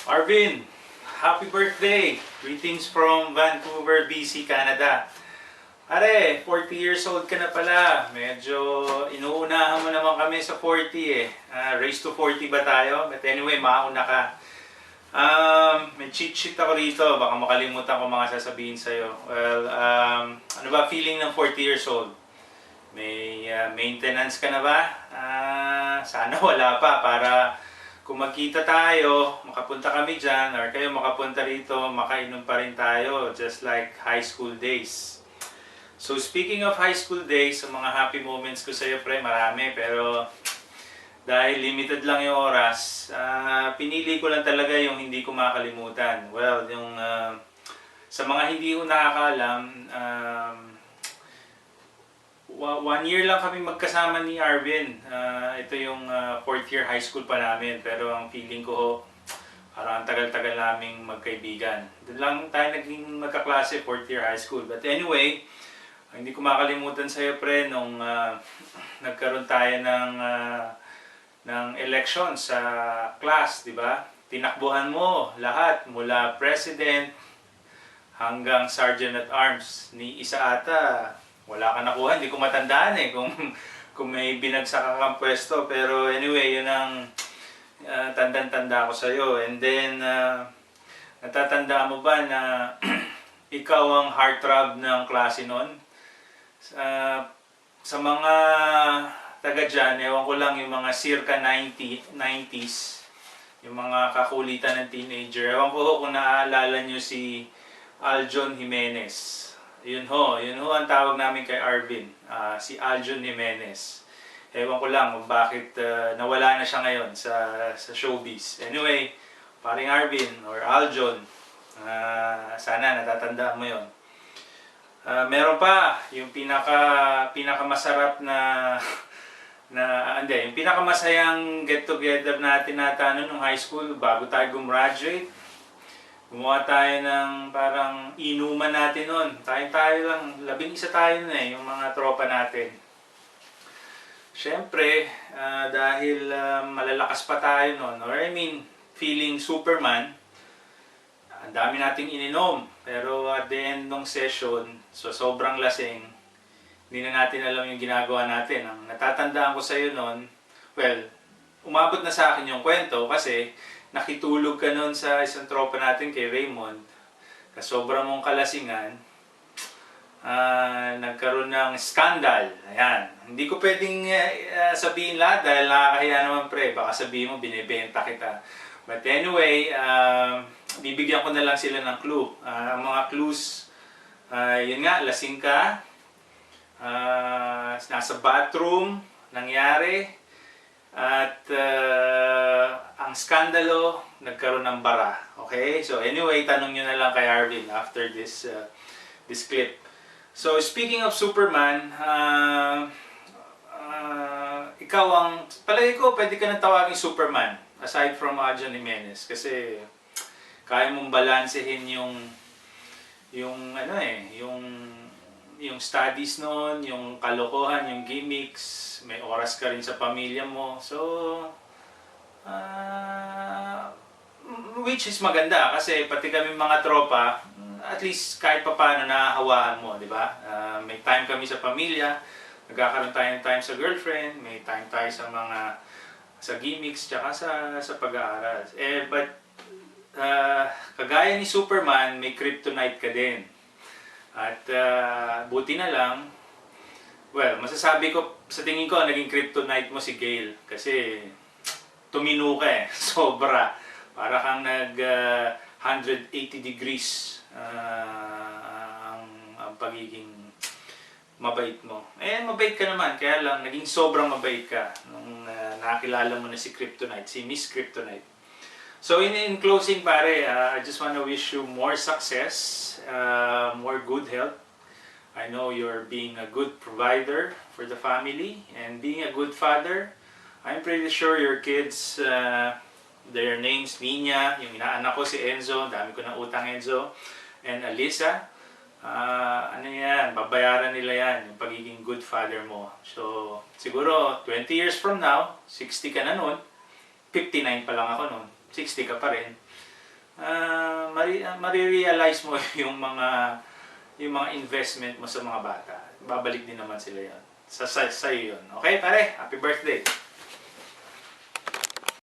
Arvin, happy birthday! Greetings from Vancouver, BC, Canada. Are, 40 years old ka na pala. Medyo inuunahan mo naman kami sa 40 eh. Race to 40 ba tayo? But anyway, mauna ka. May cheat sheet ako rito. Baka makalimutan ko mga sasabihin sa'yo. Well, ano ba feeling ng 40 years old? May maintenance ka na ba? Sana wala pa para kung magkita tayo, makapunta kami dyan, or kayo makapunta rito, makainom pa rin tayo, just like high school days. So speaking of high school days, sa mga happy moments ko sa'yo, pre, marami, pero dahil limited lang yung oras, pinili ko lang talaga yung hindi ko makalimutan. Well, yung sa mga hindi ko nakakaalam, 1 year lang kami magkasama ni Arvin. Ito yung 4th year high school pa namin. Pero ang feeling ko, parang ang tagal-tagal naming magkaibigan. Doon lang tayo naging magkaklase, 4th year high school. But anyway, hindi ko makalimutan sa'yo, pre, nung nagkaroon tayo ng election sa class, di ba? Tinakbuhan mo lahat, mula president hanggang sergeant at arms. Ni isa ata, wala ka nakuha, hindi ko matandaan eh kung may binagsak kang pwesto. Pero anyway, yun ang tandang-tanda ko sa'yo. And then, natatanda mo ba na ikaw ang heartthrob ng klase nun? Sa mga taga dyan, ewan ko lang yung mga circa 90s, yung mga kakulitan ng teenager. Ewan ko kung naaalala nyo si Aljon Jimenez. Yun ho ang tawag namin kay Arvin, si Aljon Jimenez. Ewan ko lang kung bakit nawala na siya ngayon sa showbiz. Anyway, paring Arvin or Aljon, sana natatandaan mo yun. Meron pa yung pinakamasarap yung pinakamasayang get together natin nung high school bago tayo gumraduate. Gumawa tayo ng parang inuman natin nun. Tayo lang, 11 tayo nun eh, yung mga tropa natin. Siyempre, dahil malalakas pa tayo nun, or I mean, feeling Superman, ang dami nating ininom. Pero at the end ng session, so sobrang lasing, hindi na natin alam yung ginagawa natin. Ang natatandaan ko sa'yo nun, well, umabot na sa akin yung kwento kasi nakitulog ka nun sa isang tropa natin kay Raymond. Sobrang mong kalasingan, nagkaroon ng scandal. Ayan. Hindi ko pwedeng sabihin lahat dahil nakakahiya naman, pre. Baka sabihin mo, binibenta kita. But anyway, bibigyan ko na lang sila ng clue. Ang mga clues, yun nga, lasing ka, nasa bathroom, nangyari, at ang skandalo, nagkaroon ng bara. Okay? So anyway, tanong nyo na lang kay Arvin after this clip. So speaking of Superman, ikaw ang, palagi ko, pwede ka nang tawagin Superman aside from Aljon Jimenez kasi kaya mong balansehin yung studies noon, yung kalokohan, yung gimmicks, may oras ka rin sa pamilya mo. So, which is maganda kasi pati kami mga tropa, at least kahit papaano nahahawahan mo, di ba? May time kami sa pamilya, nagkakaroon tayo ng time sa girlfriend, may time tayo sa gimmicks, tsaka sa pag-aaral. But kagaya ni Superman, may kryptonite ka din. At buti na lang, well, masasabi ko, sa tingin ko, naging kryptonite mo si Gale. Kasi tumino ka eh, sobra. Para kang 180 degrees ang pagiging mabait mo. Mabait ka naman, kaya lang, naging sobrang mabait ka nung nakilala mo na si Kryptonite, si Miss Kryptonite. So in closing, pare, I just want to wish you more success, more good health. I know you're being a good provider for the family and being a good father. I'm pretty sure your kids, their names, Nina, yung inaanak ko si Enzo, dami ko ng utang Enzo, and Alisa, babayaran nila yan, yung pagiging good father mo. So siguro 20 years from now, 60 ka na nun, 59 pa lang ako nun, 60 ka pa rin. marirealize mo yung mga investment mo sa mga bata. Babalik din naman sila yon. Sa'yo yun. Okay, pare? Happy birthday!